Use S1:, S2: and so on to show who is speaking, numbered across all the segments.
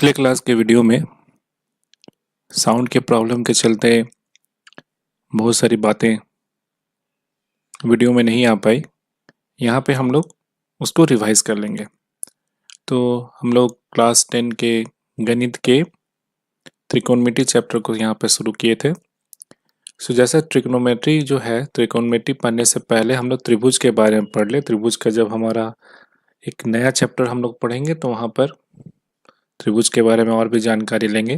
S1: पिछले क्लास के वीडियो में साउंड के प्रॉब्लम के चलते बहुत सारी बातें वीडियो में नहीं आ पाई। यहाँ पे हम लोग उसको रिवाइज कर लेंगे। तो हम लोग क्लास 10 के गणित के त्रिकोणमिति चैप्टर को यहाँ पे शुरू किए थे। जैसे ट्रिग्नोमेट्री जो है, त्रिकोणमिति पढ़ने से पहले हम लोग त्रिभुज के बारे में पढ़ ले। त्रिभुज का जब हमारा एक नया चैप्टर हम लोग पढ़ेंगे तो वहाँ पर त्रिभुज के बारे में और भी जानकारी लेंगे।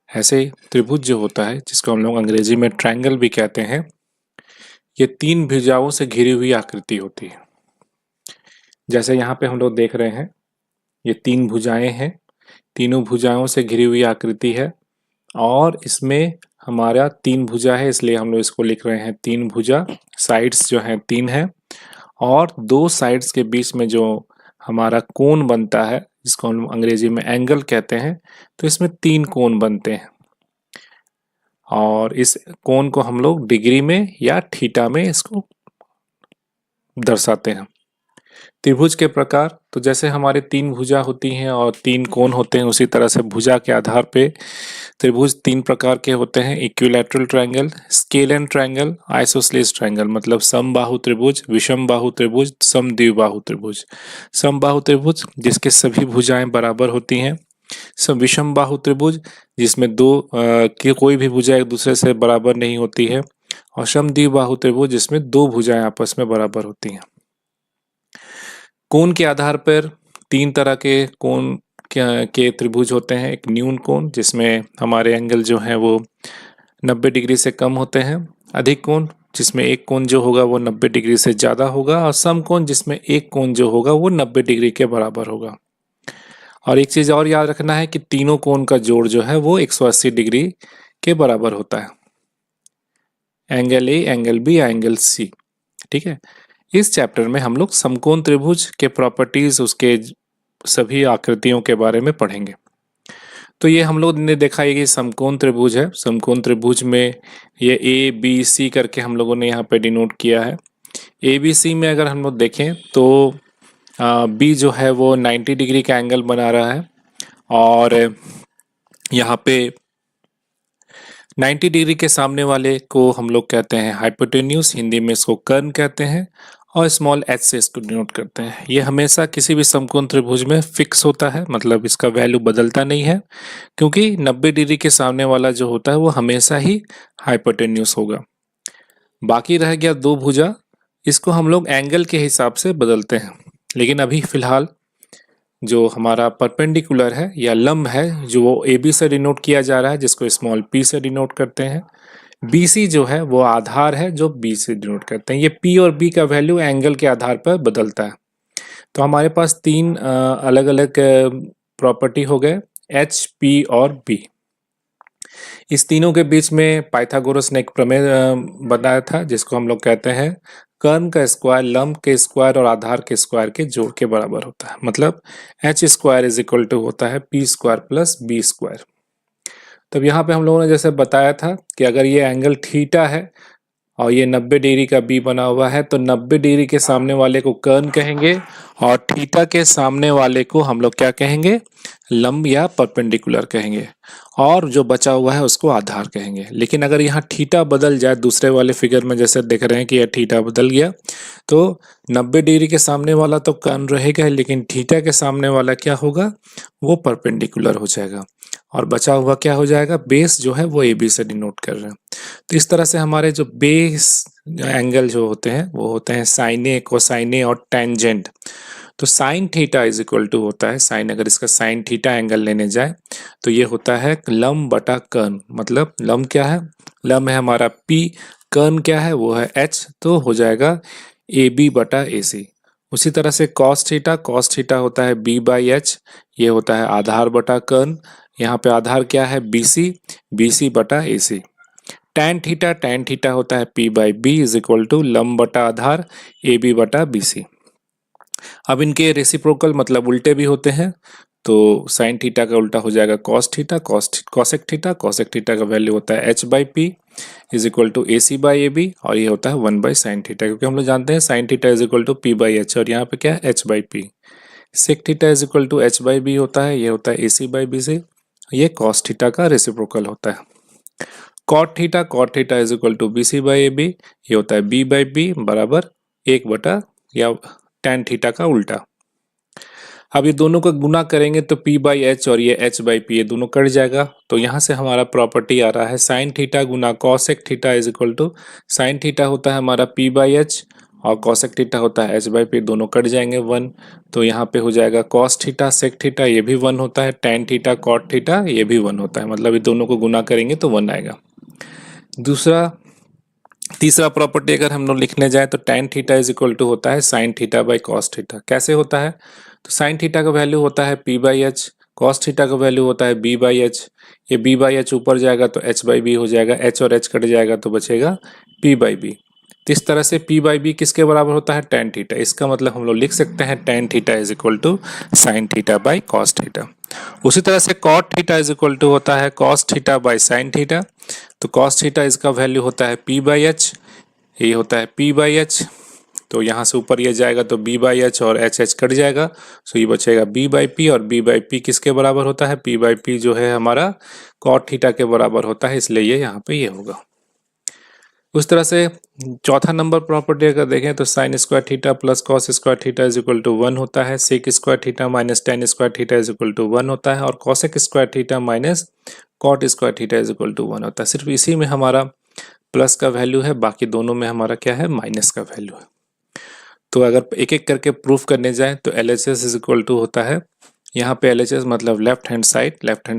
S1: ऐसे ही त्रिभुज जो होता है, जिसको हम लोग अंग्रेजी में ट्रायंगल भी कहते हैं, ये 3 भुजाओं से घिरी हुई आकृति होती है। जैसे यहाँ पे हम लोग देख रहे हैं, ये 3 भुजाएं हैं, तीनों भुजाओं से घिरी हुई आकृति है और इसमें हमारा 3 भुजा है, इसलिए हम लोग इसको लिख रहे हैं 3 भुजा। साइड्स जो हैं 3 है और 2 साइड्स के बीच में जो हमारा कोण बनता है, जिसको हम अंग्रेजी में एंगल कहते हैं, तो इसमें 3 कोण बनते हैं और इस कोण को हम लोग डिग्री में या थीटा में इसको दर्शाते हैं। त्रिभुज के प्रकार, तो जैसे हमारे 3 भुजा होती हैं और 3 कोण होते हैं, उसी तरह से भुजा के आधार पे त्रिभुज 3 प्रकार के होते हैं। Equilateral triangle, scalene triangle, isosceles triangle, मतलब समबाहु त्रिभुज, विषमबाहु त्रिभुज, समद्विबाहु त्रिभुज। समबाहु त्रिभुज जिसके सभी भुजाएं बराबर होती हैं। विषमबाहु त्रिभुज जिसमें की कोई भी भुजा एक दूसरे से बराबर नहीं होती है। और समद्विबाहु त्रिभुज जिसमें 2 भुजाएं आपस में बराबर होती हैं। कोण के आधार पर 3 तरह के कोण के त्रिभुज होते हैं। एक न्यून कोण, जिसमें हमारे एंगल जो हैं वो 90 डिग्री से कम होते हैं। अधिक कोण, जिसमें एक कोण जो होगा वो 90 डिग्री से ज़्यादा होगा। और समकोण, जिसमें एक कोण जो होगा वो 90 डिग्री के बराबर होगा। और एक चीज़ और याद रखना है कि तीनों कोण का जोड़ जो है वो 180 डिग्री के बराबर होता है। Angle A, angle B, angle C. ठीक है, इस चैप्टर में हम लोग समकोण त्रिभुज के प्रॉपर्टीज, उसके सभी आकृतियों के बारे में पढ़ेंगे। तो ये हम लोग ने देखा है कि समकोण त्रिभुज है। समकोण त्रिभुज में ये ए बी सी करके हम लोगों ने यहाँ पे डिनोट किया है। ए बी सी में अगर हम लोग देखें तो बी जो है वो 90 डिग्री का एंगल बना रहा है और यहाँ पे 90 डिग्री के सामने वाले को हम लोग कहते हैं हाइपोटेन्यूज, हिंदी में इसको कर्ण कहते हैं और स्मॉल एच से इसको डिनोट करते हैं। ये हमेशा किसी भी समकोण त्रिभुज में फिक्स होता है, मतलब इसका वैल्यू बदलता नहीं है, क्योंकि 90 डिग्री के सामने वाला जो होता है वो हमेशा ही हाइपोटेन्यूज होगा। बाकी रह गया 2 भुजा, इसको हम लोग एंगल के हिसाब से बदलते हैं। लेकिन अभी फिलहाल जो हमारा परपेंडिकुलर है या लंब है, जो वो ए बी से डिनोट किया जा रहा है, जिसको स्मॉल पी से डिनोट करते हैं। बी सी जो है वो आधार है, जो बी से डिनोट करते हैं। ये पी और बी का वैल्यू एंगल के आधार पर बदलता है। तो हमारे पास 3 अलग अलग प्रॉपर्टी हो गए, एच, पी और बी। इस तीनों के बीच में पाइथागोरस ने एक प्रमेय बताया था, जिसको हम लोग कहते हैं कर्ण का स्क्वायर लंब के स्क्वायर और आधार के स्क्वायर के जोड़ के बराबर होता है। मतलब H square is equal to होता है P square plus B square. तब यहाँ पे हम लोगों ने जैसे बताया था कि अगर ये एंगल थीटा है और ये 90 डिग्री का बी बना हुआ है, तो 90 डिग्री के सामने वाले को कर्ण कहेंगे और थीटा के सामने वाले को हम लोग क्या कहेंगे, लंब या परपेंडिकुलर कहेंगे, और जो बचा हुआ है उसको आधार कहेंगे। लेकिन अगर यहाँ थीटा बदल जाए, दूसरे वाले फिगर में जैसे देख रहे हैं कि यह थीटा बदल गया, तो 90 डिग्री के सामने वाला तो कर्ण रहेगा, लेकिन थीटा के सामने वाला क्या होगा, वो परपेंडिकुलर हो जाएगा और बचा हुआ क्या हो जाएगा, बेस जो है वो ए बी से डिनोट कर रहे हैं। तो इस तरह से हमारे जो बेस एंगल जो होते हैं वो होते हैं साइन ए, कोसाइन ए और टेंजेंट। तो sine theta is equal to होता है साइन, अगर इसका साइन थीटा एंगल लेने जाए तो ये होता है लंब बटा कर्ण। मतलब लंब क्या है, लंब है हमारा पी, कर्ण क्या है वो है एच, तो हो जाएगा ए बी बटा ए सी। उसी तरह से कॉस थीटा होता है बी बाई एच, ये होता है आधार बटा कर्ण। यहाँ पे आधार क्या है बी सी बटा ए सी। टैन थीटा होता है P by B is equal to लंब बटा आधार ए बी बटा बी सी। अब इनके रेसिप्रोकल मतलब उल्टे भी होते हैं, तो साइन थीटा का उल्टा हो जाएगा कॉस थीटा, कॉसेक थीटा का वैल्यू होता है H by P is equal to A C by A B, और ये होता है 1 बाई साइन थीटा, क्योंकि हम लोग जानते हैं sine theta is equal to P by H और यहाँ पे क्या है H by P. Sec theta is equal to H by B होता है, ये होता है ए सी बाई बी सी, ये कॉस थीटा का रेसिप्रोकल होता है। Cot theta is equal to B C by A B, ये होता है बी बाई बी बराबर 1 या tan थीटा का उल्टा। अब ये दोनों का गुना करेंगे तो p बाई एच और ये h बाई पी, ये दोनों कट जाएगा। तो यहाँ से हमारा प्रॉपर्टी आ रहा है साइन थीटा गुना cosec theta is equal to, sine theta होता है हमारा p बाई एच और कॉसेक थीटा होता है h बाई पी, दोनों कट जाएंगे 1। तो यहाँ पे हो जाएगा कॉस थीटा सेक थीटा, ये भी 1 होता है, tan थीटा कॉट थीटा ये भी 1 होता है, मतलब ये दोनों को गुना करेंगे तो 1 आएगा। तीसरा प्रॉपर्टी अगर हम लोग लिखने जाए तो tan theta is equal to होता है sine theta by cos theta. कैसे होता है? तो साइन थीटा का वैल्यू होता है p by H, cos theta का वैल्यू होता है b बाई एच, ये b बाई एच ऊपर जाएगा तो h बाई बी हो जाएगा, h और h कट जाएगा तो बचेगा p बाई बी। तो इस तरह से p बाई बी किसके बराबर होता है? tan theta. इसका मतलब हम लोग लिख सकते हैं tan theta is equal to sine theta by cos theta. उसी तरह से cot theta is equal to होता है cos theta by sine theta. तो कॉस थीटा इसका वैल्यू होता है p बाई एच, ये होता है p बाई एच, तो यहाँ से ऊपर ये जाएगा तो b बाई एच और h कट जाएगा, सो ये बचेगा b बाई पी, और b बाई पी किसके बराबर होता है? p बाई पी जो है हमारा कॉट थीटा के बराबर होता है, इसलिए ये यहाँ पे ये होगा। उस तरह से चौथा नंबर प्रॉपर्टी अगर देखें तो sine square theta plus cos square theta is equal to 1 होता है, sec square theta minus tan square theta is equal to 1 होता है, और cosec square theta minus cot square theta is equal to 1 होता है। सिर्फ इसी में हमारा प्लस का वैल्यू है, बाकी दोनों में हमारा क्या है? माइनस का वैल्यू है। तो अगर एक एक करके प्रूफ करने जाए तो L H S is equal to होता है, यहाँ पे एल एच एस मतलब लेफ्ट हैंड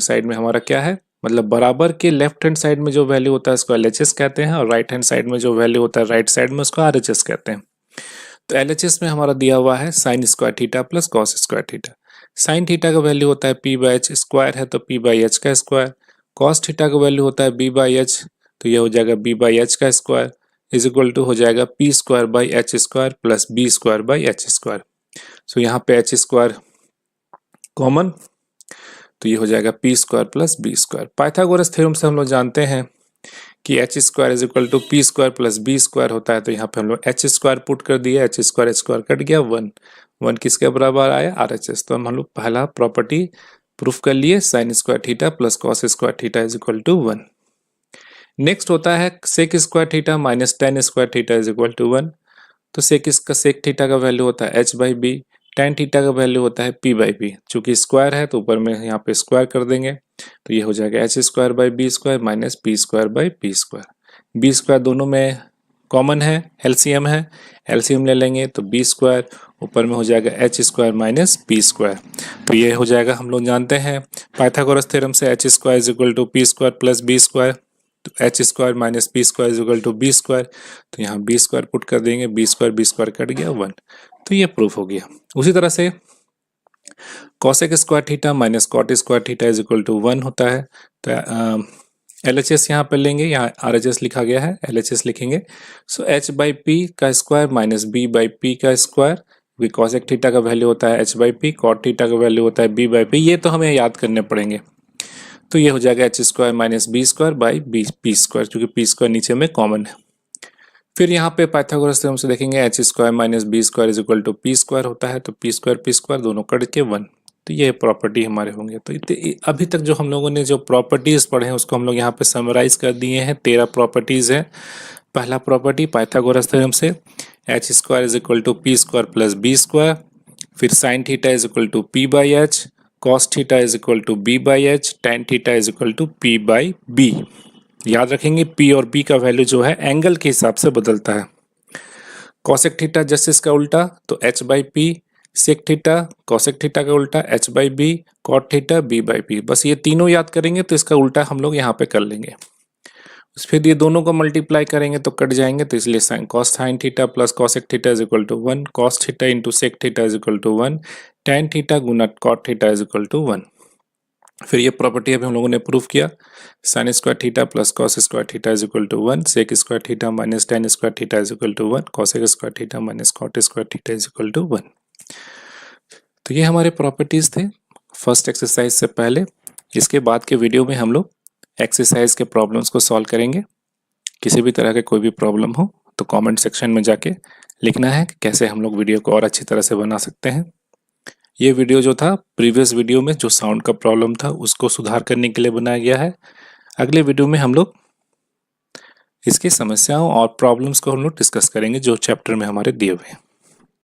S1: साइड में हमारा क्या है? मतलब बराबर के लेफ्ट हैंड साइड में जो वैल्यू होता है उसको एल एच एस कहते हैं, और राइट हैंड साइड में जो वैल्यू होता है राइट साइड में उसको आर एच एस कहते हैं। तो एल एच एस में हमारा दिया हुआ है sine square theta plus cos square theta. Sine theta का वैल्यू होता है पी बाई एच, स्क्वायर है तो पी बाई एच का स्क्वायर। कॉस थीटा का वैल्यू होता है बी बाई एच, तो ये हो जाएगा बी बाई एच का स्क्वायर इज इक्वल टू हो जाएगा P square by H square plus B square by H square. So यहाँ पे एच स्क्वायर कॉमन, तो ये हो जाएगा P square plus B square. Pythagoras theorem से हम लोग जानते हैं कि H square is equal to P square plus B square होता है, तो यहाँ पे हम लोग एच स्क्वायर पुट कर दिया, एच स्क्वायर कट गया, 1 किसके बराबर आया? R H S. तो हम लोग पहला प्रॉपर्टी प्रूफ कर लिए, sine square theta plus cos square theta is equal to 1। Next होता है sec square theta minus tan square theta is equal to 1। तो सेक थीटा का वैल्यू होता है H by B, tan theta का value होता है पी बाई बी, चूंकि स्क्वायर है तो ऊपर में यहाँ पे स्क्वायर कर देंगे, तो ये हो जाएगा H square by B square minus P square by P square. B square दोनों में कॉमन है, एलसीएम है, एलसीएम ले लेंगे तो बी स्क्वायर ऊपर में हो जाएगा H square minus P square. तो ये हो जाएगा, हम लोग जानते हैं पाइथागोरस थ्योरम से H square is equal to P square plus B square, तो H square minus P square is equal to B square. तो यहाँ बी स्क्वायर पुट कर देंगे, बी स्क्वायर कट गया 1, तो ये प्रूफ हो गया। उसी तरह से cosec square theta minus cot square theta is equal to 1 होता है। तो एल एच एस यहाँ पर लेंगे, यहाँ आर एच एस लिखा गया है, एल एच एस लिखेंगे। सो एच बाई पी का square minus B by P का स्क्वायर, कॉसेक थीटा का वैल्यू होता है H by P, cot theta का वैल्यू होता है बी बाई पी, ये तो हमें याद करने पड़ेंगे। तो ये हो जाएगा H square minus B square by B P square, क्योंकि पी स्क्वायर नीचे में कॉमन है। फिर यहाँ पे पाइथागोरस थ्योरम से देखेंगे H square minus B square is equal to P square होता है, तो पी स्क्वायर दोनों कट के 1, तो ये प्रॉपर्टी हमारे होंगे। तो अभी तक जो हम लोगों ने जो प्रॉपर्टीज पढ़े हैं उसको हम लोग यहाँ पे समराइज कर दिए हैं। 13 प्रॉपर्टीज है। पहला प्रॉपर्टी पाइथागोरस थ्योरम से H square is equal to P square plus B square, फिर sine theta is equal to P by H, cos theta is equal to B by H, tan theta is equal to P by B. याद रखेंगे P और B का value जो है angle के हिसाब से बदलता है। कॉसेक थीटा जस्ट इसका उल्टा तो H by P, sec theta cosec theta का उल्टा H by B, cot theta B by P. बस ये तीनों याद करेंगे तो इसका उल्टा हम लोग यहाँ पे कर लेंगे। फिर ये दोनों को मल्टीप्लाई करेंगे तो कट जाएंगे, तो इसलिए sine cos sine theta plus cosec theta is equal to 1, cos theta into sec theta is equal to 1, tan theta गुना cot theta is equal to 1। फिर ये प्रॉपर्टी अभी हम लोगों ने प्रूव किया, sine square theta plus cos square theta is equal to 1, sec square theta minus tan square theta is equal to 1, cosec square theta minus cot square theta is equal to 1। तो ये हमारे properties थे first exercise से पहले। इसके बाद के video में हम लोग एक्सरसाइज के प्रॉब्लम्स को सॉल्व करेंगे। किसी भी तरह के कोई भी प्रॉब्लम हो तो कमेंट सेक्शन में जाके लिखना है कि कैसे हम लोग वीडियो को और अच्छी तरह से बना सकते हैं। ये वीडियो जो था प्रीवियस वीडियो में जो साउंड का प्रॉब्लम था उसको सुधार करने के लिए बनाया गया है। अगले वीडियो में हम लोग इसकी समस्याओं और प्रॉब्लम्स को हम लोग डिस्कस करेंगे जो चैप्टर में हमारे दिए हुए हैं।